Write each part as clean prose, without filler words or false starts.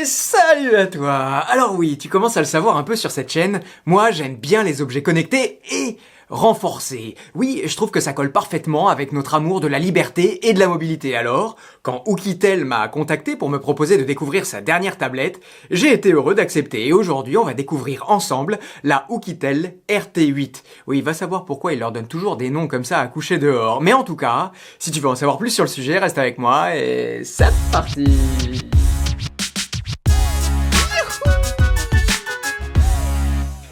Salut à toi! Alors oui, tu commences à le savoir un peu sur cette chaîne, moi j'aime bien les objets connectés et renforcés. Oui, je trouve que ça colle parfaitement avec notre amour de la liberté et de la mobilité. Alors, quand Oukitel m'a contacté pour me proposer de découvrir sa dernière tablette, j'ai été heureux d'accepter et aujourd'hui on va découvrir ensemble la Oukitel RT8. Oui, va savoir pourquoi il leur donne toujours des noms comme ça à coucher dehors. Mais en tout cas, si tu veux en savoir plus sur le sujet, reste avec moi et c'est parti!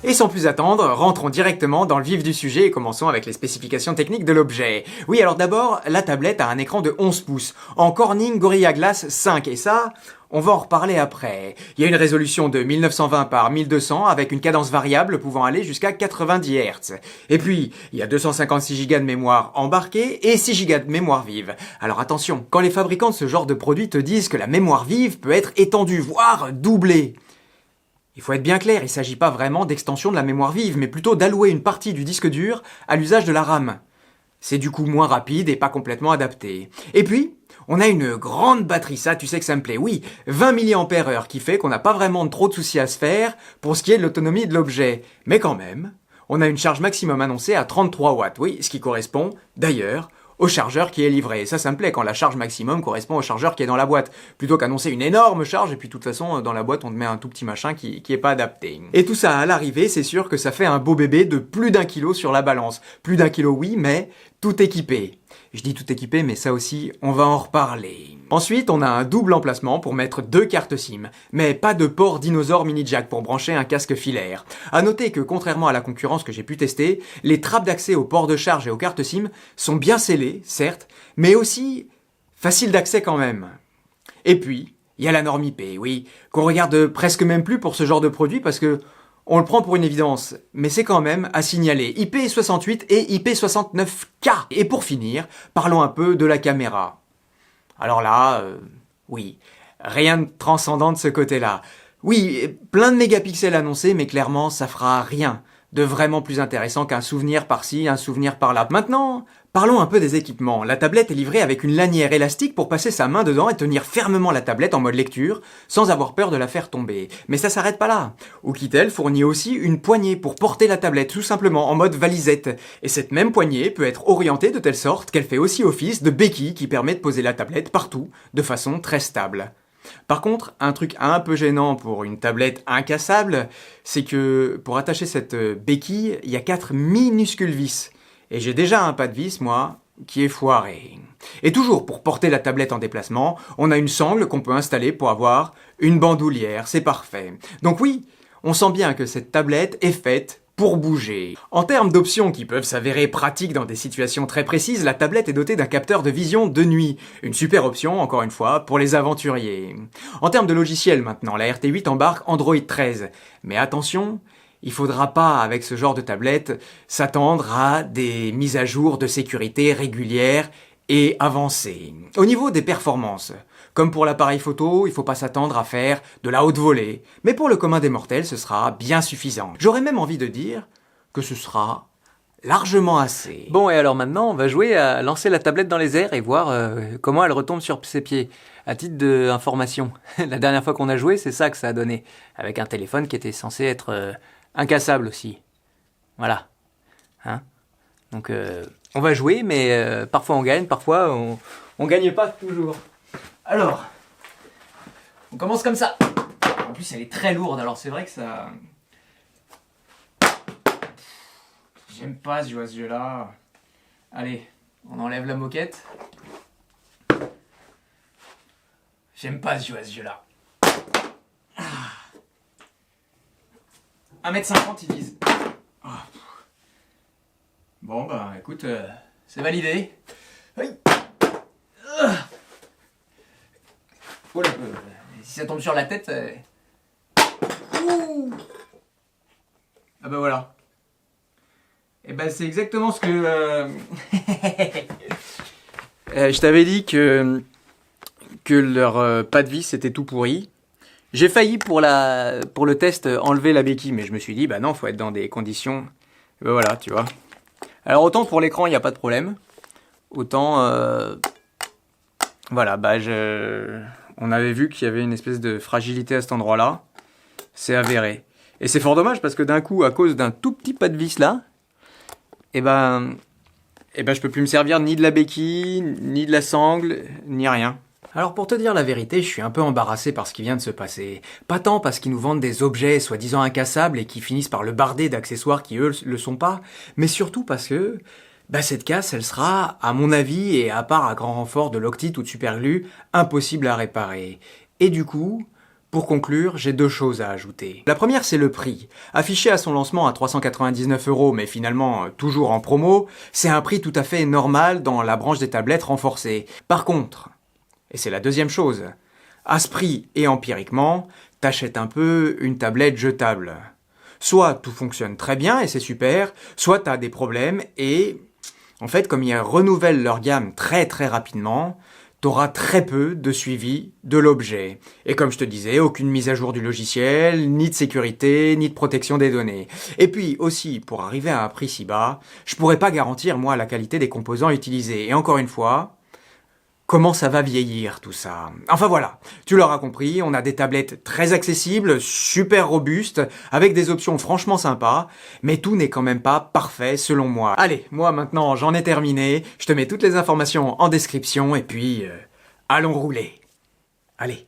Et sans plus attendre, rentrons directement dans le vif du sujet et commençons avec les spécifications techniques de l'objet. Oui, alors d'abord, la tablette a un écran de 11 pouces, en Corning Gorilla Glass 5, et ça, on va en reparler après. Il y a une résolution de 1920 par 1200 avec une cadence variable pouvant aller jusqu'à 90 Hz. Et puis, il y a 256 Go de mémoire embarquée et 6 Go de mémoire vive. Alors attention, quand les fabricants de ce genre de produits te disent que la mémoire vive peut être étendue, voire doublée, il faut être bien clair, il ne s'agit pas vraiment d'extension de la mémoire vive, mais plutôt d'allouer une partie du disque dur à l'usage de la RAM. C'est du coup moins rapide et pas complètement adapté. Et puis, on a une grande batterie, ça tu sais que ça me plaît, oui, 20 mAh qui fait qu'on n'a pas vraiment trop de soucis à se faire pour ce qui est de l'autonomie de l'objet. Mais quand même, on a une charge maximum annoncée à 33 watts, oui, ce qui correspond, d'ailleurs, au chargeur qui est livré. Et ça me plaît quand la charge maximum correspond au chargeur qui est dans la boîte, plutôt qu'annoncer une énorme charge et puis de toute façon dans la boîte on te met un tout petit machin qui est pas adapté. Et tout ça à l'arrivée, c'est sûr que ça fait un beau bébé de plus d'1 kilo sur la balance. Plus d'1 kilo oui, mais tout équipé. Je dis tout équipé, mais ça aussi, on va en reparler. Ensuite, on a un double emplacement pour mettre 2 cartes SIM, mais pas de port dinosaure mini jack pour brancher un casque filaire. À noter que, contrairement à la concurrence que j'ai pu tester, les trappes d'accès aux ports de charge et aux cartes SIM sont bien scellées, certes, mais aussi faciles d'accès quand même. Et puis, il y a la norme IP, oui, qu'on regarde presque même plus pour ce genre de produit parce que on le prend pour une évidence, mais c'est quand même à signaler. IP68 et IP69K. Et pour finir, parlons un peu de la caméra. Alors là, oui, rien de transcendant de ce côté-là. Oui, plein de mégapixels annoncés, mais clairement, ça fera rien de vraiment plus intéressant qu'un souvenir par-ci, un souvenir par-là. Maintenant, parlons un peu des équipements. La tablette est livrée avec une lanière élastique pour passer sa main dedans et tenir fermement la tablette en mode lecture, sans avoir peur de la faire tomber. Mais ça s'arrête pas là. Oukitel fournit aussi une poignée pour porter la tablette, tout simplement en mode valisette. Et cette même poignée peut être orientée de telle sorte qu'elle fait aussi office de béquille qui permet de poser la tablette partout, de façon très stable. Par contre, un truc un peu gênant pour une tablette incassable, c'est que pour attacher cette béquille, il y a 4 minuscules vis. Et j'ai déjà un pas de vis, moi, qui est foiré. Et toujours pour porter la tablette en déplacement, on a une sangle qu'on peut installer pour avoir une bandoulière, c'est parfait. Donc oui, on sent bien que cette tablette est faite pour bouger. En termes d'options qui peuvent s'avérer pratiques dans des situations très précises, la tablette est dotée d'un capteur de vision de nuit. Une super option, encore une fois, pour les aventuriers. En termes de logiciel maintenant, la RT8 embarque Android 13. Mais attention, il faudra pas, avec ce genre de tablette, s'attendre à des mises à jour de sécurité régulières et avancées. Au niveau des performances, comme pour l'appareil photo, il faut pas s'attendre à faire de la haute volée, mais pour le commun des mortels, ce sera bien suffisant. J'aurais même envie de dire que ce sera largement assez. Bon, et alors maintenant, on va jouer à lancer la tablette dans les airs et voir comment elle retombe sur ses pieds. À titre d'information, la dernière fois qu'on a joué, c'est ça que ça a donné, avec un téléphone qui était censé être incassable aussi. Voilà. Hein? Donc, on va jouer, mais parfois on gagne, parfois on gagne pas toujours. Alors, on commence comme ça. En plus, elle est très lourde, alors c'est vrai que ça... J'aime pas ce jeu-là. Allez, on enlève la moquette. J'aime pas ce jeu-là. 1m50, ils disent. Oh. Bon, bah écoute, c'est validé. Oui. Oh là, si ça tombe sur la tête... Ouh. Ah bah voilà. Et bah c'est exactement ce que... je t'avais dit que leur pas de vis était tout pourri. J'ai failli pour le test enlever la béquille, mais je me suis dit, bah non, faut être dans des conditions... bah voilà, tu vois. Alors autant pour l'écran, il n'y a pas de problème. Autant... voilà, bah On avait vu qu'il y avait une espèce de fragilité à cet endroit-là. C'est avéré. Et c'est fort dommage parce que d'un coup, à cause d'un tout petit pas de vis là, je peux plus me servir ni de la béquille, ni de la sangle, ni rien. Alors pour te dire la vérité, je suis un peu embarrassé par ce qui vient de se passer. Pas tant parce qu'ils nous vendent des objets soi-disant incassables et qui finissent par le barder d'accessoires qui eux le sont pas, mais surtout parce que cette casse, elle sera, à mon avis, et à part à grand renfort de Loctite ou de Superglue, impossible à réparer. Et du coup, pour conclure, j'ai deux choses à ajouter. La première, c'est le prix. Affiché à son lancement à 399 €, mais finalement toujours en promo, c'est un prix tout à fait normal dans la branche des tablettes renforcées. Par contre, et c'est la deuxième chose, à ce prix et empiriquement, t'achètes un peu une tablette jetable. Soit tout fonctionne très bien et c'est super, soit t'as des problèmes et, en fait, comme ils renouvellent leur gamme très très rapidement, t'auras très peu de suivi de l'objet. Et comme je te disais, aucune mise à jour du logiciel, ni de sécurité, ni de protection des données. Et puis aussi, pour arriver à un prix si bas, je pourrais pas garantir, moi, la qualité des composants utilisés. Et encore une fois, comment ça va vieillir tout ça? Enfin voilà, tu l'auras compris, on a des tablettes très accessibles, super robustes, avec des options franchement sympas, mais tout n'est quand même pas parfait selon moi. Allez, moi maintenant j'en ai terminé, je te mets toutes les informations en description et puis allons rouler. Allez.